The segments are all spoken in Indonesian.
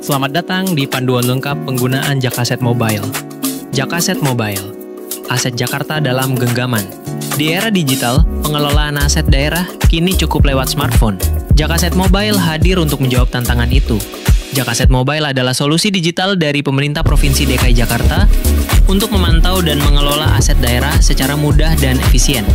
Selamat datang di panduan lengkap penggunaan Jakaset Mobile. Jakaset Mobile, aset Jakarta dalam genggaman. Di era digital, pengelolaan aset daerah kini cukup lewat smartphone. Jakaset Mobile hadir untuk menjawab tantangan itu. Jakaset Mobile adalah solusi digital dari pemerintah Provinsi DKI Jakarta untuk memantau dan mengelola aset daerah secara mudah dan efisien.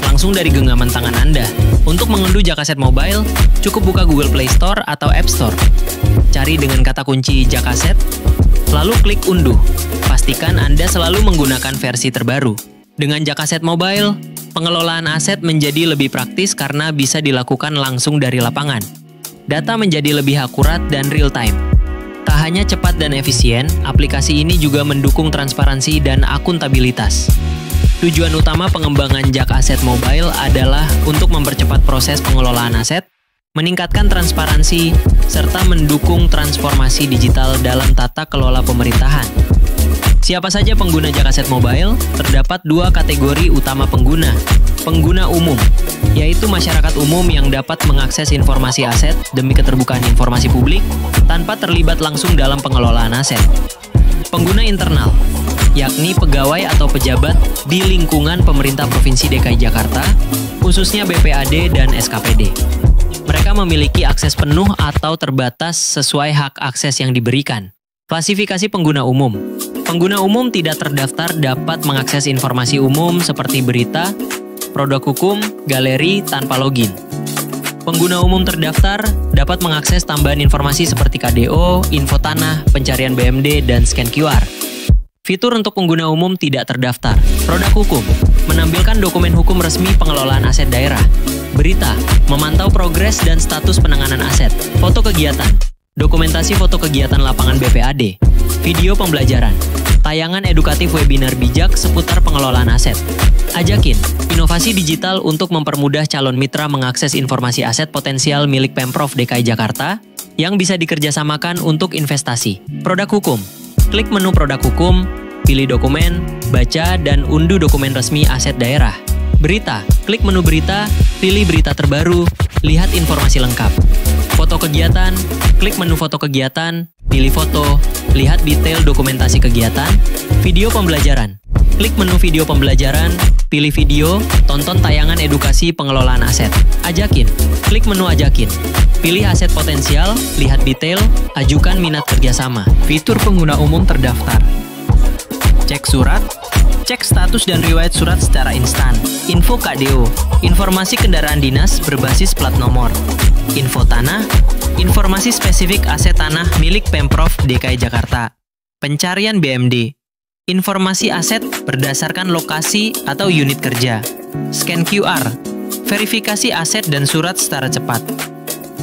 Langsung dari genggaman tangan Anda. Untuk mengunduh Jakaset Mobile, cukup buka Google Play Store atau App Store. Cari dengan kata kunci Jakaset, lalu klik unduh. Pastikan Anda selalu menggunakan versi terbaru. Dengan Jakaset Mobile, pengelolaan aset menjadi lebih praktis karena bisa dilakukan langsung dari lapangan. Data menjadi lebih akurat dan real-time. Tak hanya cepat dan efisien, aplikasi ini juga mendukung transparansi dan akuntabilitas. Tujuan utama pengembangan Jakaset Mobile adalah untuk mempercepat proses pengelolaan aset, meningkatkan transparansi, serta mendukung transformasi digital dalam tata kelola pemerintahan. Siapa saja pengguna Jakaset Mobile? Terdapat dua kategori utama pengguna. Pengguna umum, yaitu masyarakat umum yang dapat mengakses informasi aset demi keterbukaan informasi publik tanpa terlibat langsung dalam pengelolaan aset. Pengguna internal, yakni pegawai atau pejabat di lingkungan pemerintah Provinsi DKI Jakarta, khususnya BPAD dan SKPD. Mereka memiliki akses penuh atau terbatas sesuai hak akses yang diberikan. Klasifikasi pengguna umum. Pengguna umum tidak terdaftar dapat mengakses informasi umum seperti berita, produk hukum, galeri tanpa login. Pengguna umum terdaftar dapat mengakses tambahan informasi seperti KDO, info tanah, pencarian BMD, dan scan QR. Fitur untuk pengguna umum tidak terdaftar. Produk hukum, menampilkan dokumen hukum resmi pengelolaan aset daerah. Berita, memantau progres dan status penanganan aset. Foto kegiatan, dokumentasi foto kegiatan lapangan BPAD. Video pembelajaran, tayangan edukatif webinar bijak seputar pengelolaan aset. Ajakin, inovasi digital untuk mempermudah calon mitra mengakses informasi aset potensial milik Pemprov DKI Jakarta yang bisa dikerjasamakan untuk investasi. Produk hukum, klik menu produk hukum, pilih dokumen, baca dan unduh dokumen resmi aset daerah. Berita, klik menu berita, pilih berita terbaru, lihat informasi lengkap. Foto kegiatan, klik menu foto kegiatan, pilih foto, lihat detail dokumentasi kegiatan. Video pembelajaran, klik menu video pembelajaran, pilih video, tonton tayangan edukasi pengelolaan aset. Ajakin, klik menu ajakin, pilih aset potensial, lihat detail, ajukan minat kerjasama. Fitur pengguna umum terdaftar. Cek surat, cek status dan riwayat surat secara instan. Info KDO, informasi kendaraan dinas berbasis plat nomor. Info tanah, informasi spesifik aset tanah milik Pemprov DKI Jakarta. Pencarian BMD, informasi aset berdasarkan lokasi atau unit kerja. Scan QR, verifikasi aset dan surat secara cepat.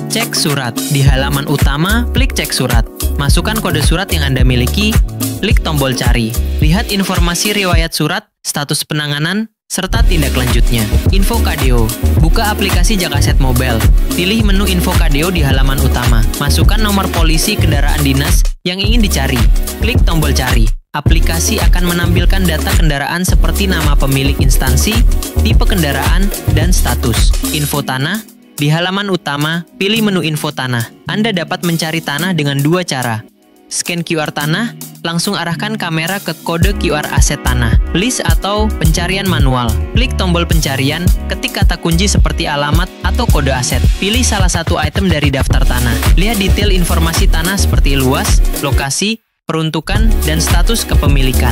Cek surat, di halaman utama, klik cek surat. Masukkan kode surat yang Anda miliki, klik tombol cari. Lihat informasi riwayat surat, status penanganan, serta tindak lanjutnya. Info KDO, buka aplikasi Jakaset Mobile. Pilih menu info KDO di halaman utama. Masukkan nomor polisi kendaraan dinas yang ingin dicari. Klik tombol cari. Aplikasi akan menampilkan data kendaraan seperti nama pemilik instansi, tipe kendaraan, dan status. Info tanah, di halaman utama, pilih menu info tanah. Anda dapat mencari tanah dengan dua cara. Scan QR tanah, langsung arahkan kamera ke kode QR aset tanah. List atau pencarian manual. Klik tombol pencarian, ketik kata kunci seperti alamat atau kode aset. Pilih salah satu item dari daftar tanah. Lihat detail informasi tanah seperti luas, lokasi, peruntukan, dan status kepemilikan.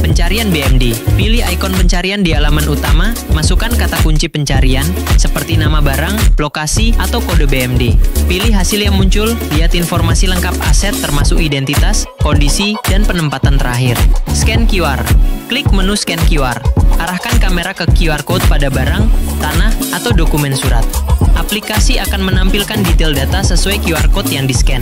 Pencarian BMD. Pilih ikon pencarian di halaman utama, masukkan kata kunci pencarian seperti nama barang, lokasi, atau kode BMD. Pilih hasil yang muncul, lihat informasi lengkap aset termasuk identitas, kondisi, dan penempatan terakhir. Scan QR. Klik menu scan QR. Arahkan kamera ke QR code pada barang, tanah, atau dokumen surat. Aplikasi akan menampilkan detail data sesuai QR code yang di-scan.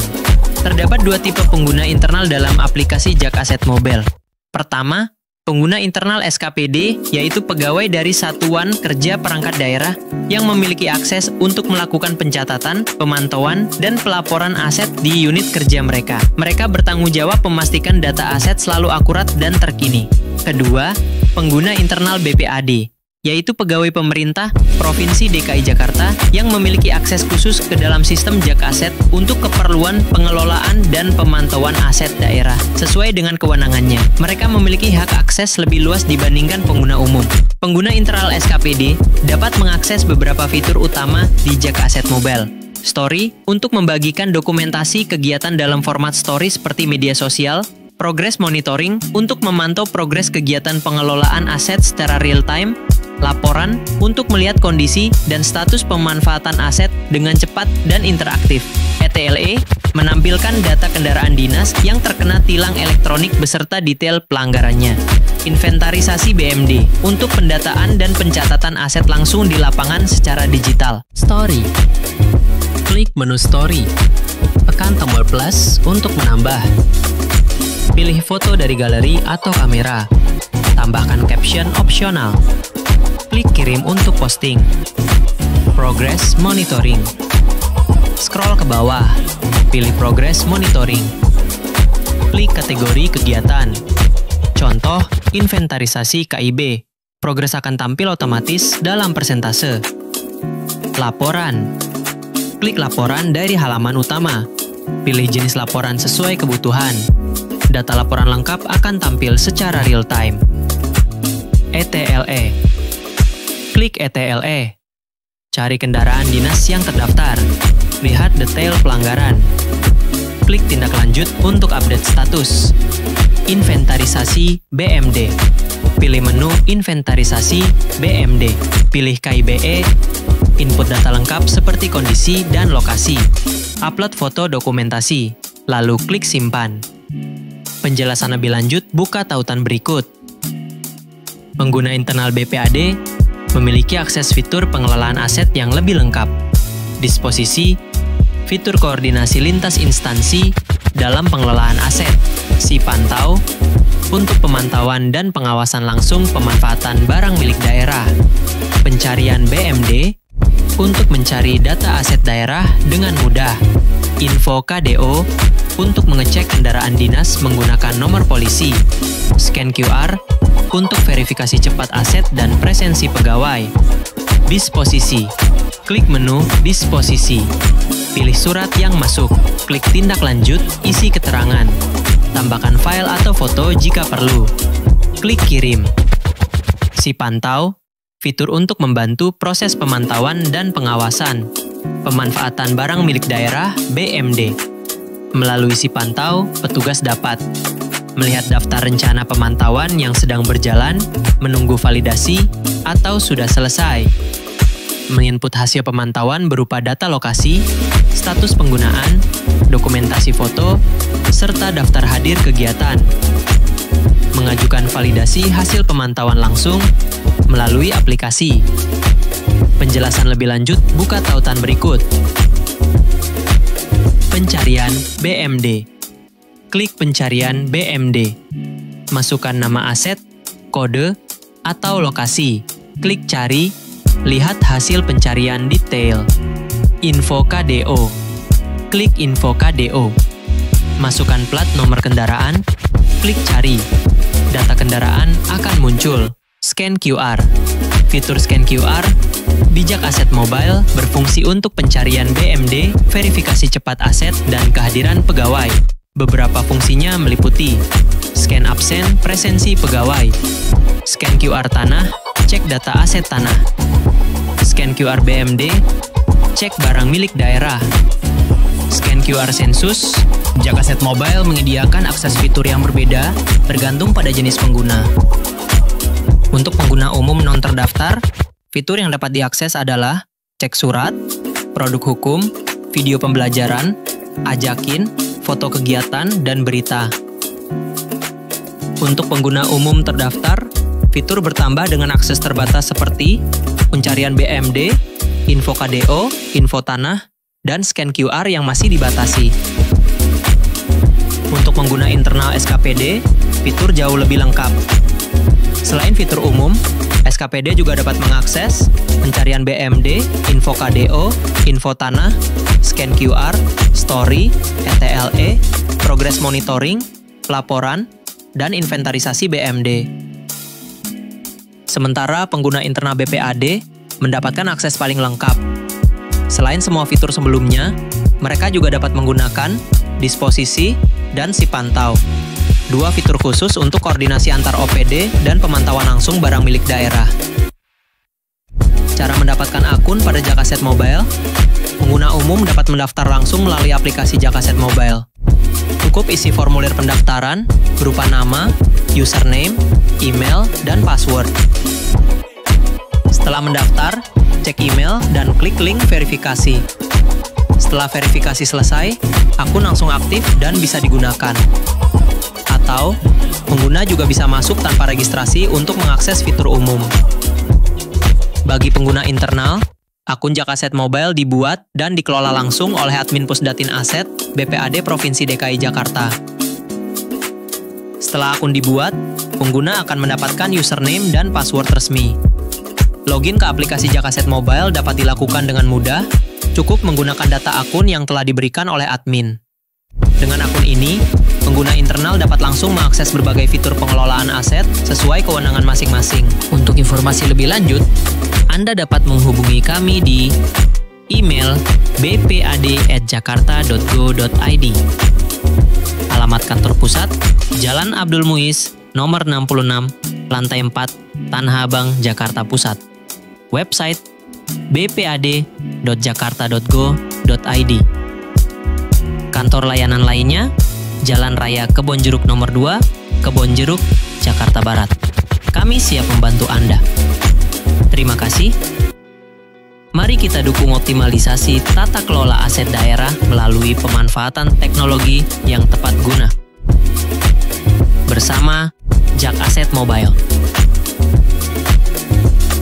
Terdapat dua tipe pengguna internal dalam aplikasi Jakaset Mobile. Pertama, pengguna internal SKPD, yaitu pegawai dari Satuan Kerja Perangkat Daerah yang memiliki akses untuk melakukan pencatatan, pemantauan, dan pelaporan aset di unit kerja mereka. Mereka bertanggung jawab memastikan data aset selalu akurat dan terkini. Kedua, pengguna internal BPAD, yaitu pegawai pemerintah Provinsi DKI Jakarta yang memiliki akses khusus ke dalam sistem Jakaset untuk keperluan pengelolaan dan pemantauan aset daerah sesuai dengan kewenangannya. Mereka memiliki hak akses lebih luas dibandingkan pengguna umum. Pengguna internal SKPD dapat mengakses beberapa fitur utama di Jakaset Mobile. Story untuk membagikan dokumentasi kegiatan dalam format story seperti media sosial. Progress monitoring untuk memantau progres kegiatan pengelolaan aset secara real time. Laporan untuk melihat kondisi dan status pemanfaatan aset dengan cepat dan interaktif. ETLE menampilkan data kendaraan dinas yang terkena tilang elektronik beserta detail pelanggarannya. Inventarisasi BMD untuk pendataan dan pencatatan aset langsung di lapangan secara digital. Story. Klik menu Story. Tekan tombol plus untuk menambah. Pilih foto dari galeri atau kamera. Tambahkan caption opsional. Klik kirim untuk posting. Progress monitoring. Scroll ke bawah. Pilih progress monitoring. Klik kategori kegiatan. Contoh, inventarisasi KIB. Progres akan tampil otomatis dalam persentase. Laporan. Klik laporan dari halaman utama. Pilih jenis laporan sesuai kebutuhan. Data laporan lengkap akan tampil secara real time. ETLE. Klik ETLE. Cari kendaraan dinas yang terdaftar. Lihat detail pelanggaran. Klik tindak lanjut untuk update status. Inventarisasi BMD. Pilih menu inventarisasi BMD. Pilih KIBE. Input data lengkap seperti kondisi dan lokasi. Upload foto dokumentasi. Lalu klik simpan. Penjelasan lebih lanjut buka tautan berikut. Pengguna internal BPAD memiliki akses fitur pengelolaan aset yang lebih lengkap. Disposisi, fitur koordinasi lintas instansi dalam pengelolaan aset. Si pantau, untuk pemantauan dan pengawasan langsung pemanfaatan barang milik daerah. Pencarian BMD, untuk mencari data aset daerah dengan mudah. Info KDO, untuk mengecek kendaraan dinas menggunakan nomor polisi. Scan QR, untuk verifikasi cepat aset dan presensi pegawai. Disposisi. Klik menu Disposisi. Pilih surat yang masuk. Klik tindak lanjut, isi keterangan. Tambahkan file atau foto jika perlu. Klik kirim. Si pantau, fitur untuk membantu proses pemantauan dan pengawasan. Pemanfaatan barang milik daerah BMD. Melalui si pantau, petugas dapat melihat daftar rencana pemantauan yang sedang berjalan, menunggu validasi, atau sudah selesai. Menginput hasil pemantauan berupa data lokasi, status penggunaan, dokumentasi foto, serta daftar hadir kegiatan. Mengajukan validasi hasil pemantauan langsung melalui aplikasi. Penjelasan lebih lanjut buka tautan berikut. Pencarian BMD. Klik pencarian BMD. Masukkan nama aset, kode, atau lokasi. Klik cari, lihat hasil pencarian detail. Info KDO. Klik info KDO. Masukkan plat nomor kendaraan, klik cari. Data kendaraan akan muncul. Scan QR. Fitur scan QR di Jakaset Mobile berfungsi untuk pencarian BMD, verifikasi cepat aset, dan kehadiran pegawai. Beberapa fungsinya meliputi scan absen presensi pegawai, scan QR tanah, cek data aset tanah, scan QR BMD, cek barang milik daerah, scan QR sensus. Jakaset Mobile menyediakan akses fitur yang berbeda tergantung pada jenis pengguna. Untuk pengguna umum non terdaftar, fitur yang dapat diakses adalah cek surat, produk hukum, video pembelajaran, ajakin, foto kegiatan, dan berita. Untuk pengguna umum terdaftar, fitur bertambah dengan akses terbatas seperti pencarian BMD, info KDO, info tanah, dan scan QR yang masih dibatasi. Untuk pengguna internal SKPD, fitur jauh lebih lengkap. Selain fitur umum, SKPD juga dapat mengakses pencarian BMD, info KDO, info tanah, scan QR, story, ETLE, progress monitoring, laporan, dan inventarisasi BMD. Sementara pengguna internal BPAD mendapatkan akses paling lengkap. Selain semua fitur sebelumnya, mereka juga dapat menggunakan disposisi dan si pantau. Dua fitur khusus untuk koordinasi antar OPD dan pemantauan langsung barang milik daerah. Cara mendapatkan akun pada Jakaset Mobile, pengguna umum dapat mendaftar langsung melalui aplikasi Jakaset Mobile. Cukup isi formulir pendaftaran berupa nama, username, email, dan password. Setelah mendaftar, cek email dan klik link verifikasi. Setelah verifikasi selesai, akun langsung aktif dan bisa digunakan. Atau, pengguna juga bisa masuk tanpa registrasi untuk mengakses fitur umum. Bagi pengguna internal, akun Jakaset Mobile dibuat dan dikelola langsung oleh admin Pusdatin Aset BPAD Provinsi DKI Jakarta. Setelah akun dibuat, pengguna akan mendapatkan username dan password resmi. Login ke aplikasi Jakaset Mobile dapat dilakukan dengan mudah, cukup menggunakan data akun yang telah diberikan oleh admin. Dengan akun ini, pengguna internal dapat langsung mengakses berbagai fitur pengelolaan aset sesuai kewenangan masing-masing. Untuk informasi lebih lanjut, Anda dapat menghubungi kami di email bpad@jakarta.go.id. Alamat kantor pusat, Jalan Abdul Muiz, nomor 66, lantai 4, Tanah Abang, Jakarta Pusat. Website bpad.jakarta.go.id. Kantor layanan lainnya, Jalan Raya Kebonjeruk nomor 2, Kebonjeruk, Jakarta Barat. Kami siap membantu Anda. Terima kasih. Mari kita dukung optimalisasi tata kelola aset daerah melalui pemanfaatan teknologi yang tepat guna. Bersama Jakaset Mobile.